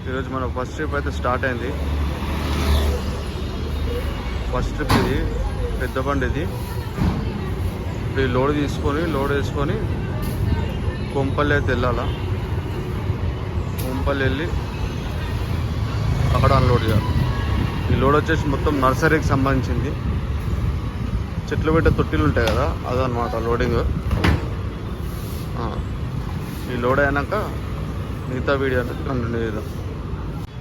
ఈరోజు మన first trip అయితే స్టార్ట్ అయింది. ఫస్ట్ ట్రిప్ ఇది, పెద్ద బండి ఇది. ఇప్పుడు లోడ్ వేసుకొని కొంపల్లి అయితే వెళ్ళాలా. కొంపల్లి వెళ్ళి అక్కడ అన్లోడ్ చేయాలి. ఈ లోడ్ వచ్చేసి మొత్తం నర్సరీకి సంబంధించింది. చెట్లు పెట్టే తొట్టిలు ఉంటాయి కదా, అదనమాట లోడింగ్. ఈ లోడ్ అయినాక మిగతా వీడియో అనేది కంటిన్యూ చేద్దాం.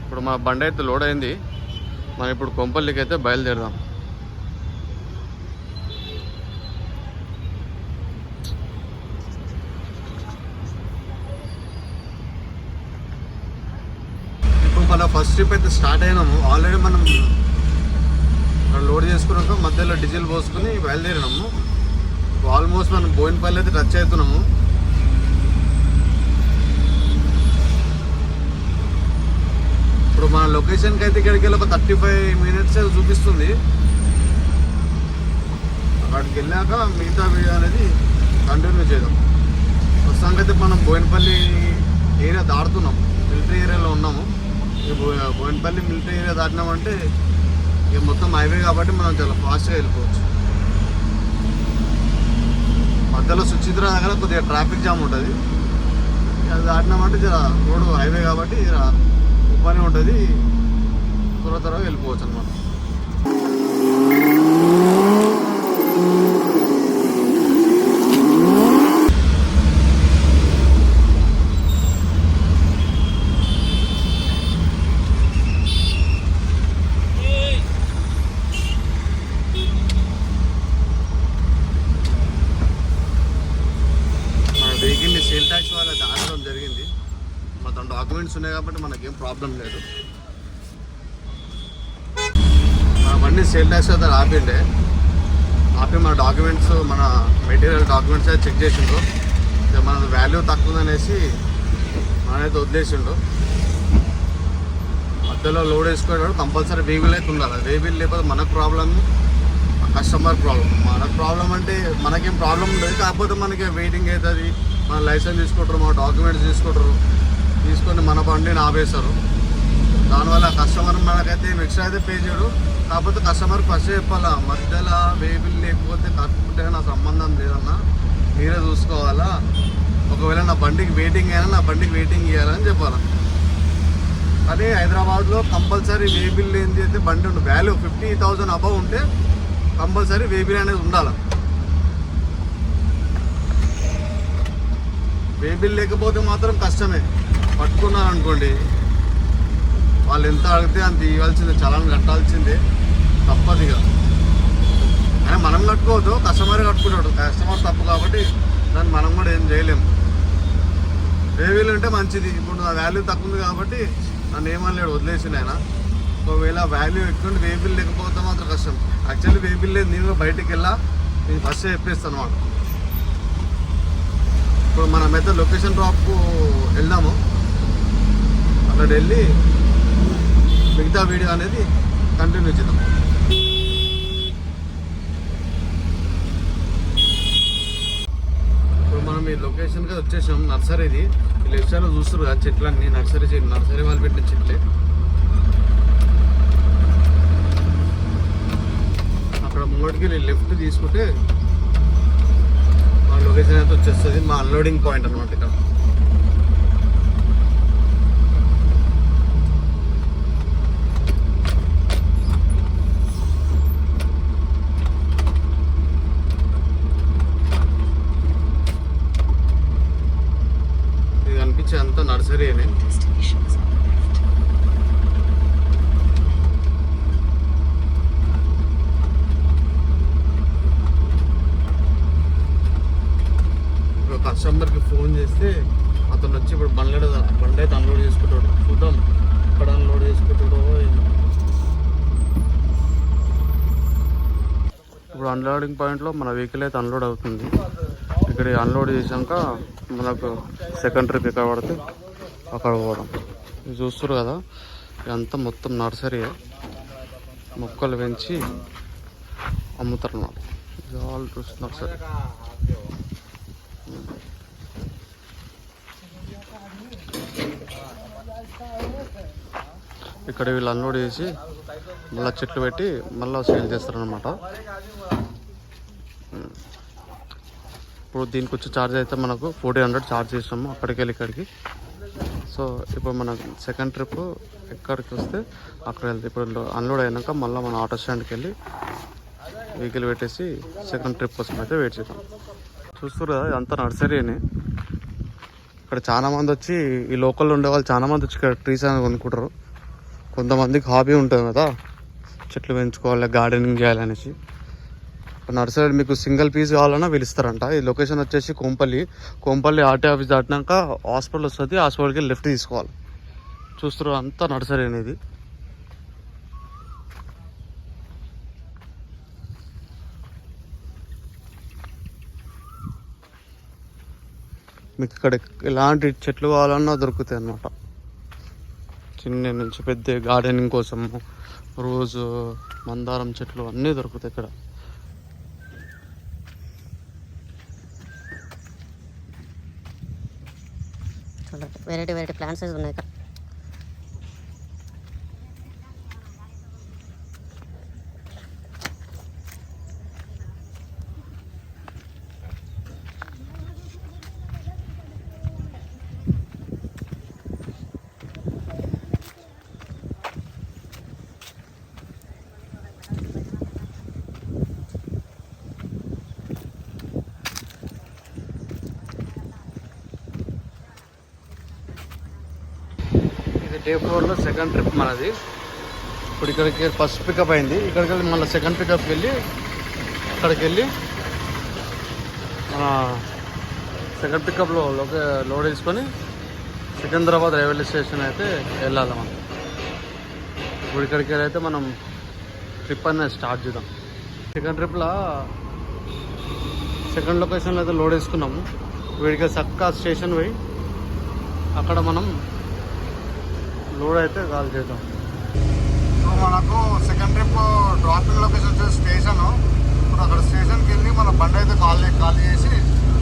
ఇప్పుడు మా బండి అయితే లోడ్ అయింది. మనం ఇప్పుడు కొంపల్లికి అయితే బయలుదేరదాం. ఇప్పుడు మన ఫస్ట్ ట్రిప్ అయితే స్టార్ట్ అయినాము. ఆల్రెడీ మనం లోడ్ చేసుకున్నాక మధ్యలో డీజిల్ పోసుకుని బయలుదేరినాము. ఆల్మోస్ట్ మనం బోయినపల్లి అయితే టచ్ అవుతున్నాము. ఇప్పుడు మన లొకేషన్కి అయితే ఇక్కడికి వెళ్ళి ఒక 35 minutes చూపిస్తుంది. అక్కడికి వెళ్ళాక మిగతా వీడియో అనేది కంటిన్యూ చేద్దాం. ప్రస్తుతానికి అయితే మనం బోయినపల్లి ఏరియా దాటుతున్నాం. మిలిటరీ ఏరియాలో ఉన్నాము. బోయినపల్లి మిలిటరీ ఏరియా దాటినామంటే ఇక మొత్తం హైవే కాబట్టి మనం చాలా ఫాస్ట్గా వెళ్ళిపోవచ్చు. మధ్యలో సుచిత్ర దగ్గర కొద్దిగా ట్రాఫిక్ జామ్ ఉంటుంది. అది దాటినామంటే జర రోడ్డు హైవే కాబట్టి జర పని ఉంటుంది, త్వరగా వెళ్ళిపోవచ్చు అన్నమాట. మన వెహికల్ని సేల్ ట్యాక్స్ వాళ్ళ దాటడం జరిగింది. మొత్తం డాక్యుమెంట్స్ ఉన్నాయి కాబట్టి మనకేం ప్రాబ్లం లేదు. మన బండి సేల్ ట్యాక్స్ అయితే ఆపి మన డాక్యుమెంట్స్, మన మెటీరియల్ డాక్యుమెంట్స్ అయితే చెక్ చేసిండు. మన వాల్యూ తక్కువ ఉందనేసి మనైతే వదిలేసిండు. మధ్యలో లోడ్ వేసుకునేవాడు కంపల్సరీ వేబిల్ అయితే ఉండాలి. వేబిల్ లేకపోతే మనకు ప్రాబ్లం, కస్టమర్ ప్రాబ్లం. మనకు ప్రాబ్లం అంటే మనకేం ప్రాబ్లం ఉండదు, కాకపోతే మనకి వెయిటింగ్ అవుతుంది. మన లైసెన్స్ తీసుకుంటారు, మన డాక్యుమెంట్స్ తీసుకొని మన బండిని ఆపేస్తారు. దానివల్ల కస్టమర్ మనకైతే ఎక్స్ట్రా అయితే పే చేయడు. కాకపోతే కస్టమర్ ఫస్ట్ చెప్పాలా, మధ్యలో వేబిల్ లేకపోతే కట్టుకుంటే నా సంబంధం లేదన్నా, మీరే చూసుకోవాలా. ఒకవేళ నా బండికి వెయిటింగ్ అయినా నా బండికి వెయిటింగ్ ఇవ్వాలని చెప్పాలి. అదే హైదరాబాద్లో కంపల్సరీ వేబిల్ ఏంటి అయితే బండి ఉండు, వాల్యూ 50,000 అబవ్ ఉంటే కంపల్సరీ వేబిల్ అనేది ఉండాలి. వేబిల్ లేకపోతే మాత్రం కష్టమే. పట్టుకున్నారనుకోండి, వాళ్ళు ఎంత అడిగితే అంత ఇవ్వాల్సిందే, చలాన్ కట్టాల్సిందే, తప్పదిగా. కానీ మనం కట్టుకోవద్దు, కస్టమర్ కట్టుకుంటాడు. కస్టమర్ తప్పు కాబట్టి దాన్ని మనం కూడా ఏం చేయలేము. వేబిల్ ఉంటే మంచిది. ఇప్పుడు నా వాల్యూ తక్కువ ఉంది కాబట్టి నన్ను ఏమనలేడు, వదిలేసిండు ఆయన. ఒకవేళ వాల్యూ ఎక్కువ వేబిల్ లేకపోతే మాత్రం కష్టం. యాక్చువల్లీ వేబిల్ లేదు, నేను బయటికి నేను ఫస్ట్ చెప్పేస్తాను అన్నమాట. ఇప్పుడు మనమైతే లొకేషన్ డ్రాప్కు వెళ్దాము. అక్కడ వెళ్ళి మిగతా వీడియో అనేది కంటిన్యూ చేద్దాం. ఇప్పుడు మనం ఈ లొకేషన్కి వచ్చేసాం. నర్సరీది లెఫ్ట్ సైడ్లో చూస్తారు కదా చెట్లన్నీ, నర్సరీ వాళ్ళు పెట్టిన చెట్లే. అక్కడ ముంగడికి లెఫ్ట్ తీసుకుంటే మా లొకేషన్ అయితే వచ్చేస్తుంది. మా అన్లోడింగ్ పాయింట్ అనమాట. ఇక్కడ ఇది కనిపించే అంతా నర్సరీ అని. కస్టమర్కి ఫోన్ చేస్తే అతను వచ్చి ఇప్పుడు బండి అయితే అన్లోడ్ చేసుకుంటాడు. చూద్దాం ఇక్కడ అన్లోడ్ చేసుకుంటాడో. ఇప్పుడు అన్లోడింగ్ పాయింట్లో మన వెహికల్ అయితే అన్లోడ్ అవుతుంది. ఇక్కడ అన్లోడ్ చేసాక మనకు సెకండ్ ట్రిప్ ఎక్కడ పడితే అక్కడ పోవడం. ఇది చూస్తారు కదా, ఇదంతా మొత్తం నర్సరీ, మొక్కలు పెంచి అమ్ముతారు అన్నమాట. ఇది ఆల్ నర్సరీ. ఇక్కడ వీళ్ళు అన్లోడ్ చేసి మళ్ళీ చెట్లు పెట్టి మళ్ళీ సేల్ చేస్తారనమాట. ఇప్పుడు దీనికి వచ్చే ఛార్జ్ అయితే మనకు 1400 ఛార్జ్ చేసినాము అక్కడికి వెళ్ళి ఇక్కడికి. సో ఇప్పుడు మన సెకండ్ ట్రిప్ ఎక్కడికి వస్తే అక్కడ వెళ్తే ఇప్పుడు అన్లోడ్ అయినాక మళ్ళీ మన ఆటో స్టాండ్కి వెళ్ళి వెహికల్ పెట్టేసి సెకండ్ ట్రిప్ కోసం అయితే వెయిట్ చేద్దాం. చూస్తారు కదా ఇదంతా నర్సరీ అని. ఇక్కడ చాలామంది వచ్చి ఈ లోకల్లో ఉండే వాళ్ళు చాలామంది వచ్చి ఇక్కడ ట్రీస్ అని కొనుక్కుంటారు. కొంతమందికి హాబీ ఉంటుంది కదా చెట్లు పెంచుకోవాలి గార్డెనింగ్ చేయాలనేసి. నర్సరీ మీకు సింగిల్ పీస్ కావాలన్నా పిలుస్తారంట. ఈ లొకేషన్ వచ్చేసి కోంపల్లి ఆర్టీ ఆఫీస్ దాటినాక హాస్పిటల్ వస్తుంది. హాస్పిటల్కి లెఫ్ట్ తీసుకోవాలి. చూస్తారు అంతా నర్సరీ అనేది. మీకు ఇక్కడ ఎలాంటి చెట్లు కావాలన్నా దొరుకుతాయి అన్నమాట. చిన్న నుంచి పెద్ద గార్డెనింగ్ కోసము రోజు మందారం చెట్లు అన్నీ దొరుకుతాయి ఇక్కడ. వెరైటీ ప్లాంట్స్ ఉన్నాయి ఇక్కడ. డే 4లో సెకండ్ ట్రిప్ మనది. ఇప్పుడు ఇక్కడికి ఫస్ట్ పికప్ అయింది. ఇక్కడికి వెళ్ళి మళ్ళీ సెకండ్ పికప్కి వెళ్ళి అక్కడికి వెళ్ళి మన సెకండ్ పికప్లో లోడ్ వేసుకొని సికింద్రాబాద్ రైల్వే స్టేషన్ అయితే వెళ్ళాలి మనం. ఇప్పుడు ఇక్కడికి వెళ్ళి అయితే మనం ట్రిప్ అనేది స్టార్ట్ చేద్దాం. సెకండ్ ట్రిప్లో సెకండ్ లొకేషన్లో అయితే లోడ్ వేసుకున్నాము. వీడికి సక్కా స్టేషన్ పోయి అక్కడ మనం లోడ్ అయితే కాల్ చేద్దాం. సో మనకు సెకండ్ ట్రిప్ డ్రాపింగ్ లొకేషన్ వచ్చేసి స్టేషను. ఇప్పుడు అక్కడ స్టేషన్కి వెళ్ళి మన బండి అయితే ఖాళీ చేసి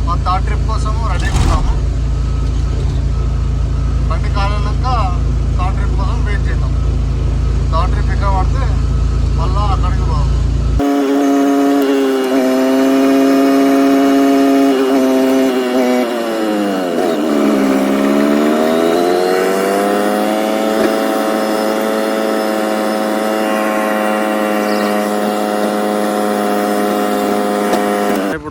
మన థర్డ్ ట్రిప్ కోసము రెడీగా ఉన్నాము. బండి ఖాళీ అయినాక థర్డ్ ట్రిప్ కోసం వెయిట్ చేద్దాం. థర్డ్ ట్రిప్ ఇక్కడ పడితే మళ్ళీ అక్కడికి పోదాం.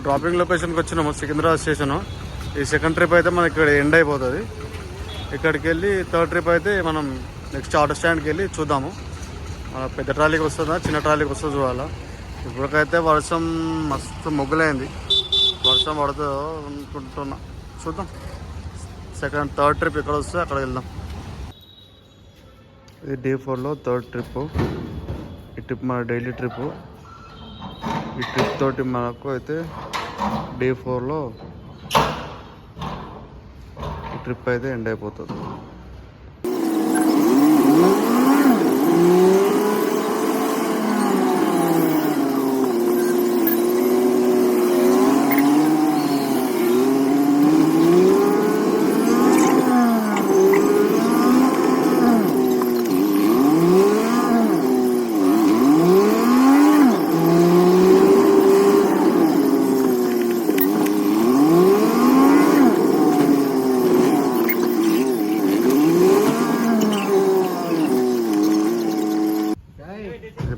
డ్రాపింగ్ లొకేషన్కి వచ్చినాము సికింద్రాబాద్ స్టేషను. ఈ సెకండ్ ట్రిప్ అయితే మనకి ఇక్కడ ఎండ్ అయిపోతుంది. ఇక్కడికి వెళ్ళి థర్డ్ ట్రిప్ అయితే మనం నెక్స్ట్ ఆటో స్టాండ్కి వెళ్ళి చూద్దాము. మన పెద్ద ట్రాలీకి వస్తుందా చిన్న ట్రాలీకి వస్తుందో చూడాలా. ఇప్పటికైతే వర్షం మస్తు మొగ్గులైంది. వర్షం పడుతుందో అనుకుంటున్నా. చూద్దాం. థర్డ్ ట్రిప్ ఎక్కడ వస్తే అక్కడ వెళ్దాం. ఇది డే 4లో థర్డ్ ట్రిప్. ఈ ట్రిప్ మన డైలీ ట్రిప్. ఈ ట్రిప్ తోటి మనకు అయితే డే 4లో ఈ ట్రిప్ అయితే ఎండ్ అయిపోతుంది.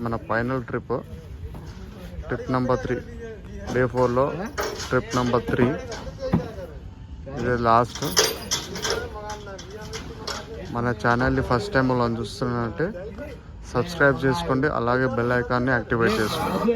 మన ఫైనల్ ట్రిప్ నెంబర్ 3 డే 4లో ట్రిప్ నెంబర్ 3. ఇదే లాస్ట్. మన ఛానల్ని ఫస్ట్ టైం వాళ్ళు చూస్తున్నట్టే సబ్స్క్రైబ్ చేసుకోండి. అలాగే బెల్ ఐకాన్ని యాక్టివేట్ చేసుకోండి.